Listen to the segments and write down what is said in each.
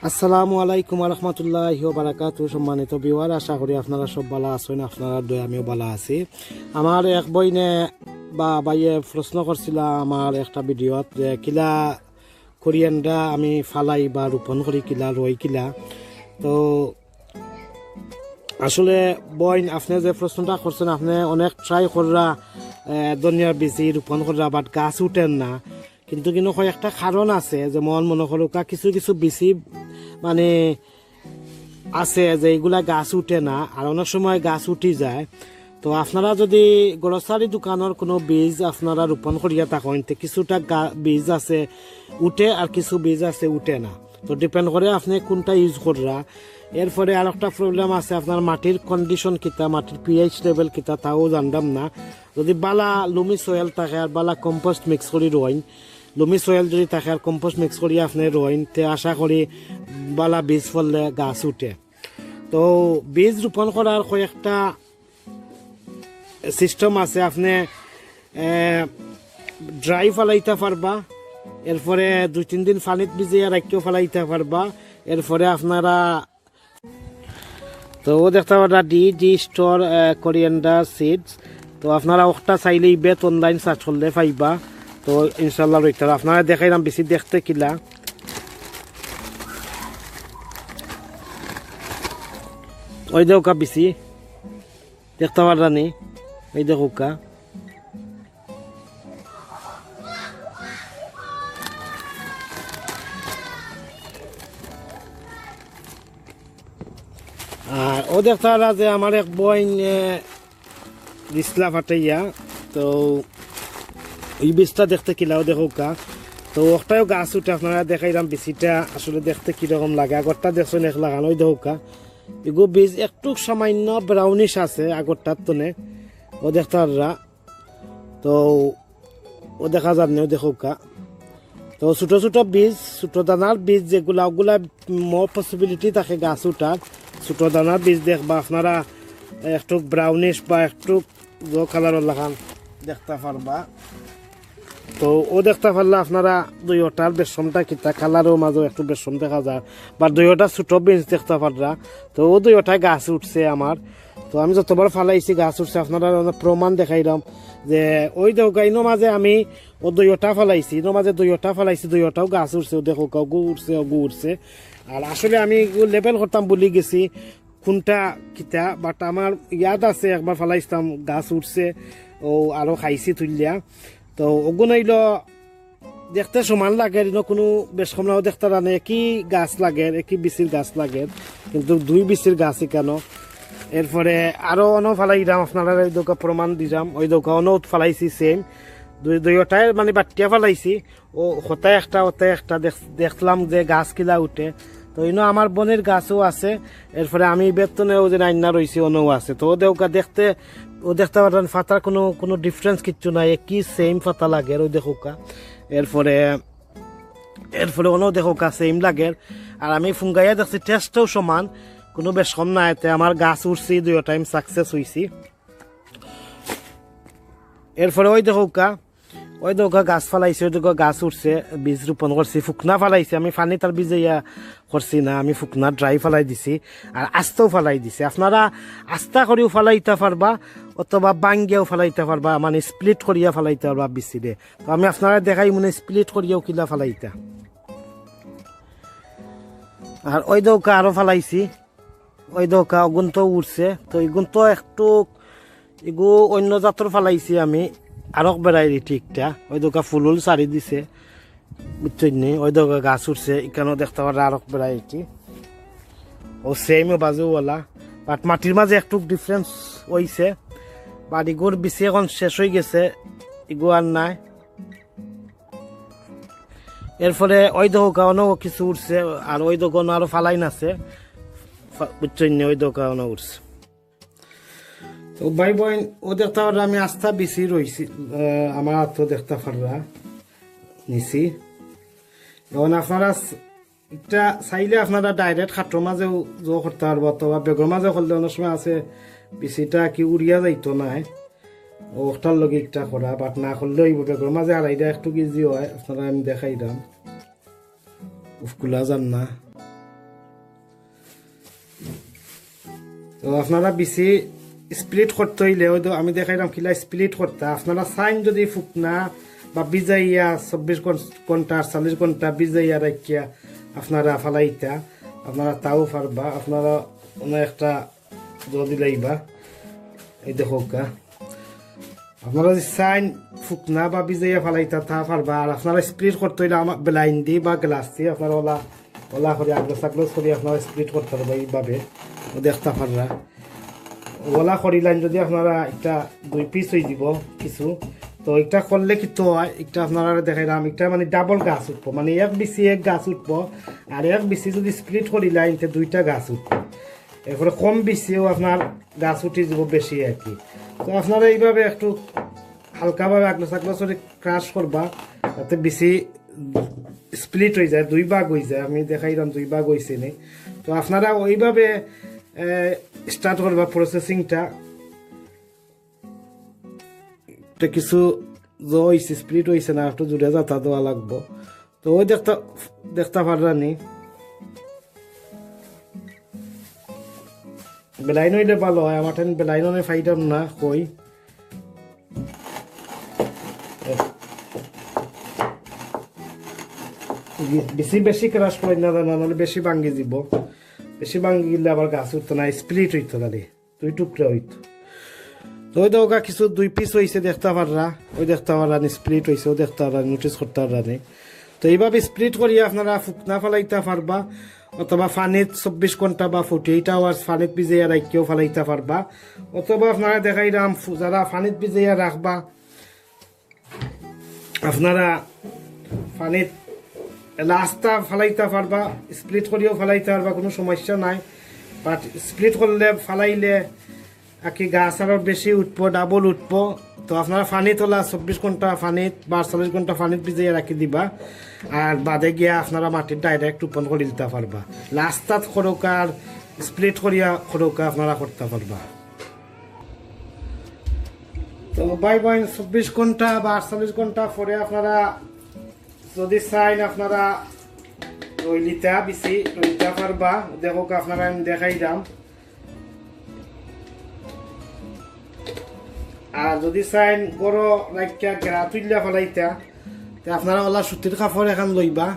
আসসালামু আলাইকুম রহমতুল্লাহি ওয়া বারাকাতুহু। সম্মানিত ভিউয়ার, আশা করি আপনারা সব ভালো আছেন। আপনারা দয়া আমিও ভালো আছি। আমার এক বইনে বা বাইয়ে প্রশ্ন করছিল আমার একটা ভিডিওত যে কিলা কোরিয়ানরা আমি ফালাই বা রোপণ করি কিলা রই কিলা। তো আসলে বইন আপনি যে প্রশ্নটা করছেন, আপনি অনেক ট্রাই কররা দুনিয়ার বেশি রোপণ কররা, বাট গাছ উঠেন না। কিন্তু কয়েকটা কারণ আছে, যেমন মনে করো কিছু কিছু বেশি মানে আছে যে এগুলা গাছ উঠে না, আর অনেক সময় গাছ উঠি যায়। তো আপনারা যদি গ্রোসারি দোকানের কোনো বীজ আপনারা রোপণ করিয়া থাকেন, তো কিছুটা বীজ আছে উঠে আর কিছু বীজ আছে উঠে না। তো ডিপেন্ড করে আপনি কোনটা ইউজ কররা। এরপরে আর একটা প্রবলেম আছে, আপনার মাটির কন্ডিশন কিতা, মাটির পিএইচ লেভেল কিতা তাও জানলাম না। যদি বালা লুমি সয়েল থাকে আর বালা কম্পোস্ট মিক্স করি রইন, লুমি সয়েল যদি থাকে আর কম্পোস্ট মিক্স করি আপনি রইন, তে আশা করি বালা বীজ ফললে গাছ উঠে। তো বীজ রোপণ করার কয়েকটা সিস্টেম আছে। আপনি ড্রাই ফেলাইতে পারবা, এরপরে 2-3 দিন পানিত ভিজিয়ে রাখিও ফেলাইতে পারবা। এরপরে আপনারা তো দেখতে পারা ডি স্টোর কোরিয়ান্ডার সিডস। তো আপনারা ওটা চাইলে বেত অনলাইন সার্চ করলে পাইবা। তো ইনশাল্লাহ রইতে আপনারা দেখাইলাম বেশি দেখতে কিলা। ওই দেখো বেশি দেখতে পারানি, ওই দেখো আর ও দেখতে পারা যে আমার এক বইন দিসলা ফাটাইয়া। তো এই বীজটা দেখতে কিলাও দেখো তো ওটাও গাছ উঠে আপনারা দেখাইলাম বেশিটা আসলে দেখতে কিরকম লাগে। আগরটা দেখছেন এক লাগানো, ওই দেখো এগো বীজ একটু সামান্য ব্রাউনিশ আছে আগরটার তনে, ও দেখতে পারা। তো ও দেখা যান ও দেখো তো ছোট ছোট বীজ, ছোট দানার বীজ যেগুলা ওগুলা মোর পসিবিলিটি থাকে গাছ উঠার। ছোট দানার বীজ দেখবা আপনারা একটু ব্রাউনিশ বা একটু কালারের লাগান দেখতে পারবা। তো ও দেখতে পারলে আপনারা দুইটার বেশমটা কিতা কালারও মাঝে একটু বেশম দেখা যায়, বা দুইটা ছোট বীজ দেখতে পাররা। তো ও দুইটাই গাছ উঠছে আমার। তো আমি যতবার ফালাইছি গাছ উঠছে, আপনারা প্রমাণ দেখাইলাম যে ওই দেখা ইনো মাঝে আমি ও দুইটা ফালাইছি, ইনো মাঝে দুইটা ফালাইছি, দুইটাও গাছ উঠছে। ও দেখো গু উঠছে, গু উঠছে। আর আসলে আমি লেবেল করতাম বলি গেছি কোনটা কিতা, বাট আমার ইয়াদ আছে একবার ফালাইছিলাম গাছ উঠছে, ও আরো খাইছি তুলিয়া। তো ওগুন হইল দেখতে সমান লাগে, কোনো বেশ কমলাও দেখতে রানে একই গাছ লাগে, একই বিচির গাছ লাগে, কিন্তু দুই বিচির গাছই কেন। এরপরে আরো অন্য ফালাইলাম, আপনারা ওই দোকা প্রমাণ দিলাম, ওই দোকা অন্য ফালাইছি সেম দুইটাই মানে বাটিয়া ফালাইছি। ও হতায় একটা হতায় একটা দেখলাম যে গাছ কিলা উঠে। তো ইনো আমার বোনের গাছও আছে। এরপরে আমি বেতনেও যে রান্না রয়েছে অনেও আছে। তো ও দেখতে পারেন ফাতার কোনো ডিফারেন্স কিচ্ছু নাই, কি সেম ফাতা লাগে ওই দেখোকা। এরপরে অনেও দেখোকা সেম লাগে। আর আমি ফুঙ্গাইয়া দেখছি টেস্টও সমান, কোনো বেশ কম না। এতে আমার গাছ উঠছি, দুই টাইম সাকসেস হয়েছি। এরপরে ওই দেখোকা গাছ ফালাইছে, ওই দেখা গাছ উঠছে, বীজ রোপণ করছি। ফুকনা ফালাইছি আমি, পানি তার বীজ ইয়া করছি না, আমি ফুকনা ড্রাই ফালাই দিছি আর আস্তাও ফালাই দিছি। আপনারা আস্তা করিও ফালাইতে পারবা অথবা বাঙ্গিয়াও ফালাইতে পারবা, মানে স্প্লিট করিয়া ফালাইতে পারবা বিচিরে। তো আমি আপনারা দেখাই মনে স্প্লিট করিয়াও কিলা ফালাইতা। আর ওই দৌকা আরো ফালাইছি, ওই দৌকা ওগুন তো উঠছে। তো এগুন তো একটু এগু অন্য জাতর ফালাইছি আমি, আরো বেড়াই ঠিকটা। ওই দোকা ফুলুল সারি দিছে বুঝছেন নি, ওই দোকা গাছ উঠছে এখানেও দেখতে পারে আরো বেড়াইটি। ও সেম বাজুওয়ালা, বাট মাটির মাঝে একটু ডিফারেন্স হইছে। বাট ইগুর বেশি এখন শেষ হয়ে গেছে, ইগু আর নাই। এরপরে ওই দোকানও কিছু উঠছে, আর ওই দোকান আরো ফালাইন আছে বুঝছেন নি, ওই দোকানও উঠছে। তো ভাই বোন, ও দেখতে পারা আমি আস্থা বেশি রয়েছি, আমার তো দেখতে পারা নিছি। এখন আপনারা এটা চাইলে আপনারা ডাইরেক্ট খাটোর মাঝেও জো করতে পারবো, অথবা বেগর মাঝে করলে অনেক সময় আছে বেশিটা কি উড়িয়া যাইতো নাই, ওটার লগে একটা করা। বাট না করলে ওই বেগর মাঝে আর এটা একটু ইজি হয়। আপনারা আমি দেখাই দাম উফকুলা যান না, তো আপনারা বেশি স্প্লিট করতে হইলে হয়তো আমি দেখাইলাম কিলা স্প্লিট করতে আপনারা সাইন যদি ফুকনা বা বিজাইয়া 24 ঘন্টা 48 ঘন্টা বিজাইয়া রাখিয়া আপনারা ফালাইতা আপনারা তাও পারবা আপনারা অনেক একটা যদি লাইবা এই দেখো আপনারা যদি সাইন ফুকনা বা বিজাইয়া ফালাইতা তা পারবা আর আপনারা স্প্লিট করতে হইলে আমার বেলাইন দি বা গ্লাস দিয়ে আপনারা ওলা করে আগ্রস করে আপনারা স্প্লিট করতে পারবা এইভাবে দেখতে পাররা ওলা করিলেন যদি আপনারা একটা 2 পিস হয়ে দিব কিছু তো এটা করলে কিন্তু হয় একটা আপনারা দেখাইলাম একটা মানে ডাবল গাছ উঠবো মানে এক বেশি এক গাছ উঠবো আর এক বেশি যদি স্প্লিট করিলেন তো 2টা গাছ উঠবো এরপরে কম বেশিও আপনার গাছ উঠে যাব বেশি আর কি তো আপনারা এইভাবে একটু হালকাভাবে আগলো করে ক্রাশ করবা যাতে বেশি স্প্লিট হয়ে যায় 2 ভাগ হয়ে যায় আমি দেখাইলাম 2 ভাগ হয়েছে নি তো আপনারা ওইভাবে স্টার্ট করবা প্রসেসিংটা কিছু হয়েছে স্প্লিট হয়েছে না একটু জুড়ে যাতা দেওয়া লাগবো তো ওই দেখতে পারলানি বেলাইন হইলে ভালো হয় আমার টেন বেলাইন ফাইটাম না কই বেশি ক্রাশ করে না নাহলে বেশি ভাঙ্গি দিব বেশি ভাঙ্গি গেলে আবার গাছ উঠতো না স্প্লিট হইতো না রে 2 টুকরা হইতো তো ওই দেখা কিছু 2 পিস হয়েছে দেখতে পাররা ওই দেখতে পাররা স্প্লিট হয়েছে ও দেখতে পাররা নোটিস করতে পাররা তো এইভাবে স্প্লিট করিয়া আপনারা ফুকনা ফালাইতে পারবা অথবা ফানিত 24 ঘন্টা বা 48 আওয়ার্স ফানিত ভিজাইয়া রাখিও ফালাইতে পারবা অথবা আপনারা দেখাইলাম যারা ফানিত ভিজাইয়া রাখবা আপনারা ফানিত লাস্টটা ফালাইতে পারবা স্প্লিট করিও ফালাইতে পারবা কোনো সমস্যা নাই বাট স্প্লিট করলে ফালাইলে আর কি গাছ আরও বেশি উঠবো ডাবল উঠবো তো আপনারা ফানি তোলা 24 ঘন্টা ফানিত বা 48 ঘন্টা ফানিত ভিজাইয়া রাখি দিবা আর বাদে গিয়া আপনারা মাটির ডাইরেক্ট রোপণ করে দিতে পারবা লাস্টাত খরকা আর স্প্লিট করিয়া খরকা আপনারা করতে পারবা তো বাই 24 ঘন্টা বা 48 ঘন্টা পরে আপনারা যদি চাইন আপনারা রইলিতা বেশি রইতে পারবা দেখো আপনারা আমি দেখাই দাম আর যদি চাইন গড় রাখিয়া গেরা তুলিয়া ফেলাইতা আপনারা ওলা সুতির কাপড় এখন লইবা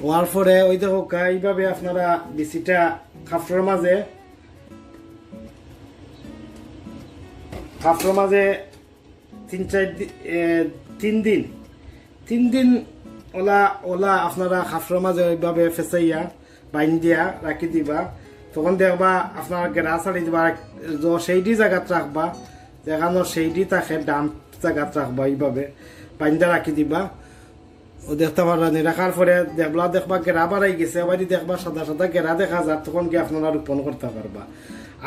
হওয়ার পরে ওই দেখো এইভাবে আপনারা বেশিটা কাপড়ের মাঝে 3 দিন ওলা আপনারা কাপড়ের মাঝে ওইভাবে ফেসাইয়া বাইন দিয়া রাখি দিবা তখন দেখবা আপনার গেরা ছাড়ি দিবা সেইটি জায়গাত রাখবা যেখানে সেইটি থাকে ডাম্প জায়গাত রাখবা এইভাবে বাইন্দা রাখি দিবা ও দেখতে পারবেন রাখার পরে দেখবা গেরা বাড়াই গেছে এবার দেখবা সাদা সাদা গেরা দেখা যায় তখন গিয়ে আপনারা রোপণ করতে পারবা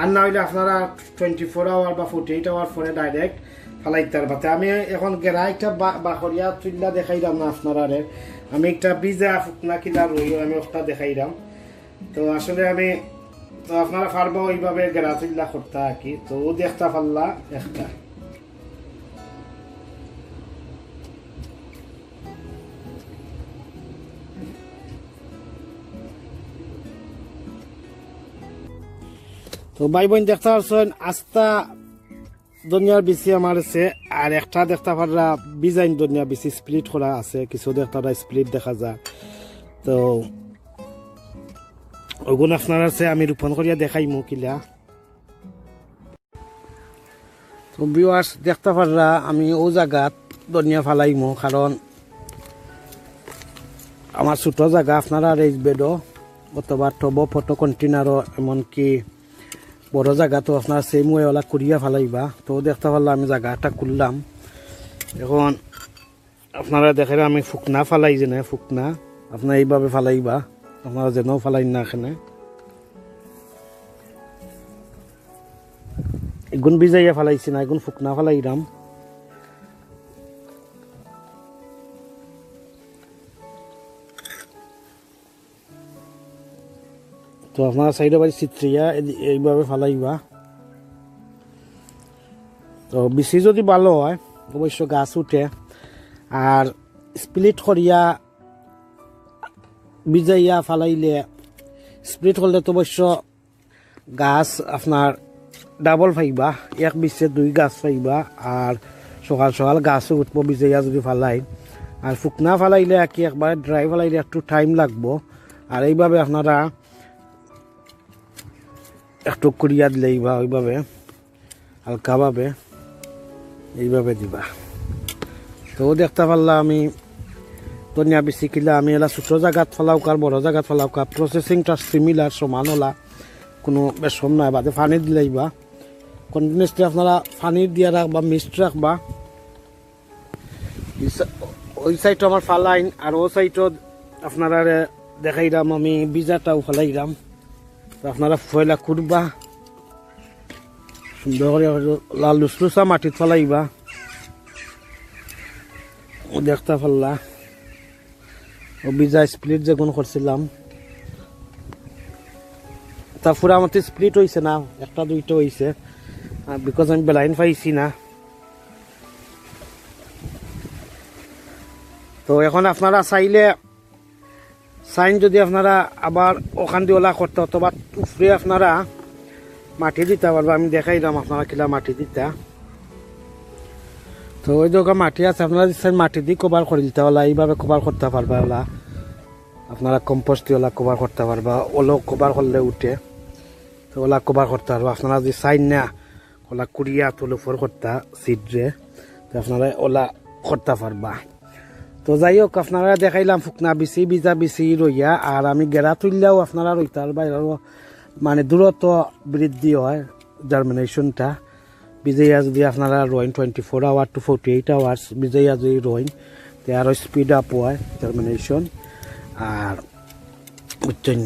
আর না হইলে আপনারা 24 আওয়ার বা 48 আওয়ার পরে ডাইরেক্ট ফালাইতে পারবা আমি এখন গেরা একটা বাখরিয়া তুল্লা দেখাইলাম না আপনারা আমি একটা বিজা ফুকনা কিনা রই আমি একটা দেখাইলাম তো আসলে আমি তো আপনারা পারবা ওইভাবে গেরা তুল্লা করতে আর কি তো ও দেখতে পারলা একটা তো ভাই বোন দেখতে পাচ্ছেন আস্তা দুনিয়ার বেশি আমার আছে আর একটা দেখতে পারা ডিজাইন দুনিয়া বেশি স্প্লিট করা আছে কিছু দেখতে স্প্লিট দেখা যায় তো ওগুলো আপনার আছে আমি রোপণ করিয়া দেখাইমু কিলা তো ভিউয়ার্স দেখতে পারা আমি ও জায়গাত দুনিয়া ফালাইমু কারণ আমার ছোট জায়গা আপনারা রেজ বেডও অথবা টব ফটো কন্টেনারও এমনকি বড় জায়গা তো আপনার সেম ওয়েলা করিয়া ফালাইবা তো দেখতে পারলাম আমি জায়গাটা করলাম এখন আপনারা দেখেন আমি ফুকনা ফালাই যে ফুকনা আপনার এইভাবে ফালাইবা আপনারা যেন ফালাই না এখানে এগুন বিজাইয়া ফালাইছি না এগুন ফুকনা ফালাইলাম তো আপনার সাইডে বাড়ি চিত্রিয়া এইভাবে ফালাইবা তো বেশি যদি ভালো হয় অবশ্য গাছ উঠে আর স্প্লিট করিয়া বিজাইয়া ফালাইলে স্প্লিট করলে তো অবশ্য গাছ আপনার ডাবল পাইবা, এক বিশে 2 গাছ পাইবা। আর সকাল সকাল গাছও উঠবো বিজাইয়া যদি ফালাই। আর শুকনা ফালাইলে কি একবারে ড্রাই ফালাইলে একটু টাইম লাগবো। আর এইভাবে আপনারা একটু করিয়া দিলেইবা, ওইভাবে হালকাভাবে এইভাবে দিবা। তো দেখতে পারলাম আমি ধনিয়া বেশি কিলা আমি এলা ছোটো জায়গাত ফেলাও কার বড় জায়গাত ফেলাও কার প্রসেসিংটা সিমিলার সমান হলা, কোনো বেশম নাই। বাদে পানি দিলেইবা, কন্টিনিউসলি আপনারা পানি দিয়ে রাখবা, মিক্সড রাখবা। ওই সাইডটা আমার ফালাইন, আর ও সাইডত আপনারা দেখাইলাম আমি বীজাটাও ফেলাইলাম। তো আপনারা ফয়লা করবা, সুন্দর করে লাল লুসলুসা মাটিত ফেলাইবা। ও দেখতে পারলা ও বীজা স্প্লিট যেগুন করছিলাম তা পুরা মতো স্প্লিট হয়েছে না, 1-2টা হয়েছে, বিকজ আমি বেলাইন পাইছি না। তো এখন আপনারা চাইলে সাইন যদি আপনারা আবার ওখান দিয়ে ওলা করতে অথবা উপরে আপনারা মাটি দিতে পারবা। আমি দেখাই দাম আপনারা কিলা মাটি দিতা। তো ওই জায়গা মাটি আছে, আপনারা দিচ্ছেন মাটি দিয়ে কভার করে দিতে ওলা, এইভাবে কভার করতে পারবা। ওলা আপনারা কম্পোস্ট দিয়ে ওলা কভার করতে পারবা, ওলো কভার করলে উঠে, তো ওলা কভার করতে পারবা। আপনারা যদি চাইন না ওলা কুড়িয়া তোলে ফোর করতা সিডরে, তো আপনারা ওলা করতে পারবা। তো যাই হোক আপনারা দেখাইলাম শুকনা বিচি বীজা বিচি রইয়া। আর আমি গেরা তুললেও আপনারা রইতার বাইরে মানে দূরত্ব বৃদ্ধি হয় জার্মিনেশনটা। বিজয়া যদি আপনারা রইন 24 আওয়ার টু 48 আওয়ার্স বিজয়া যদি রইন, তে আরও স্পিড আপ হয় জার্মিনেশন। আর বুঝছেন,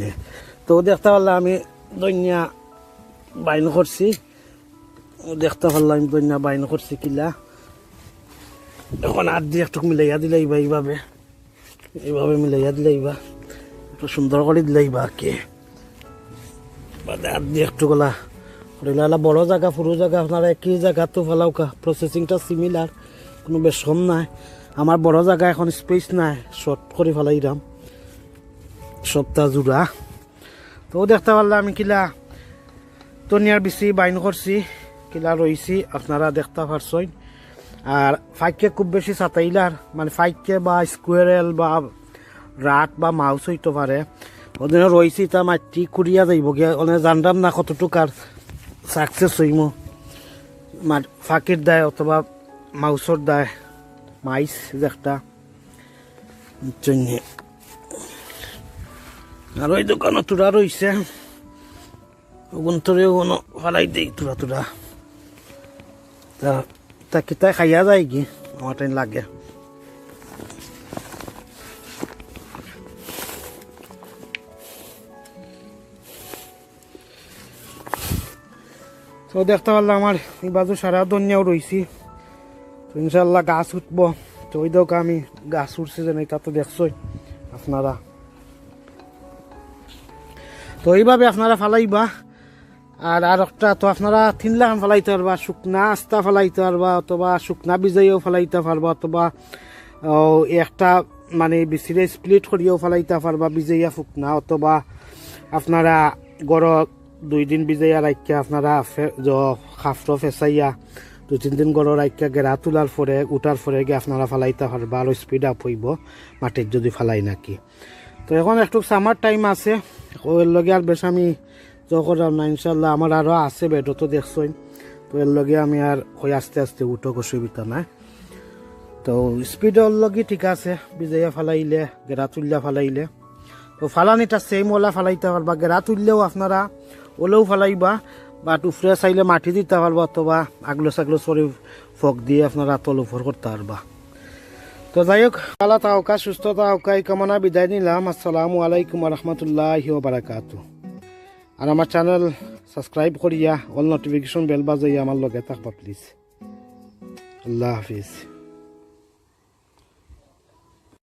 তো দেখতে পারলাম আমি দৈন্যা বাইন করছি, দেখতে পারলাম আমি দৈন্যা বাইন করছি কিলা। এখন আর দিয়ে একটু মিলাইয়া দিলাইবা, এইভাবে এইভাবে মিলাইয়া দিলাইবা, একটু সুন্দর করে দিলাইবা আর কি। আর দিয়ে একটু গলা করিলা বড় জায়গা পুরো জায়গা আপনারা একই জায়গা তো ফেলাওকা, প্রসেসিংটা সিমিলার, কোনো বেশ কম নাই। আমার বড় জায়গা এখন স্পেস নাই, শর্ট করে ফেলাইলাম সপ্তাহ জুড়া। তো দেখতে পারলাম আমি কিলা ধনিয়ার বিচি বাইন করছি, কিলা রয়েছি আপনারা দেখতে পারছেন। আর ফাইককে খুব বেশি চাতাইলার মানে ফাইককে বা স্কোয়ারেল বা রাট বা মাউস হইতে পারে, ওদের রয়েছি তা মাটি কুড়িয়া যাইব গিয়া, ওদের জানলাম না কতটুকু আর সাকসেস হইম ফাঁকির দায় অথবা মাউসর দায় মাইস একটা। আর ওই দোকানও তুরা রয়েছে, ওগুন তোরে ওগুলো ফালাই দেই তুরা তুরা, তা কিতায় খাইয়া যায় কি আমার টাইম লাগে। তো দেখতে পারলাম আমার এই বাজু সারা ধনিয়াও রয়েছি, তো ইনশাল্লাহ গাছ উঠবো। তো ওই দোকা আমি গাছ উঠছে যে তা তো দেখছই আপনারা। তো এইভাবে আপনারা ফালাইবা। আর একটা তো আপনারা 3 লাখ ফেলাইতে পারবা, শুকনা আস্তা ফেলাইতে পারবা, অথবা শুকনা বিজাইও ফেলাইতে পারবা, অথবা একটা মানে বিচিরে স্প্লিট করিয়াও ফেলাইতে পারবা বিজাইয়া শুকনা, অথবা আপনারা গড় 2 দিন বিজাইয়া রাখিয়া আপনারা খাফটো ফেসাইয়া 2-3 দিন গড় রাখিয়া গেরা তোলার পরে উঠার পরে গিয়ে আপনারা ফেলাইতে পারবা, আরও স্পিড আপ হইব মাটির যদি ফেলাই নাকি। তো এখন একটু সামার টাইম আছে, ওর লগে আর বেশ আমি করাম না ইনশাল্লাহ। আমার আরও আছে বেডও তো দেখছই, তো এর লগে আমি আর ওই আস্তে আস্তে উঠো অসুবিধা নাই। তো স্পিড ওর লগে ঠিক আছে, বিজাইয়া ফালাইলে গেরা তুললা ফালাইলে তো ফালানিটা সেম ওলা ফালাইতে পারবা, গেরা তুললেও আপনারা ওলেও ফালাইবা, বাট উফরে চাইলে মাটি দিতে পারবা, অথবা আগলো সাগলো সরি ফক দিয়ে আপনারা তল উপর করতে পারবা। তো যাই হোক ভালো থাকা সুস্থ থাকা এই কামনা বিদায় নিলাম। আসসালামু আলাইকুম রহমতুল্লাহি ওয়া বারাকাতুহু। আর আমার চ্যানেল সাবস্ক্রাইব করিয়া অল নোটিফিকেশন বেল বাজাইয়া আমার লগে থাকবা প্লিজ। আল্লাহ হাফিজ।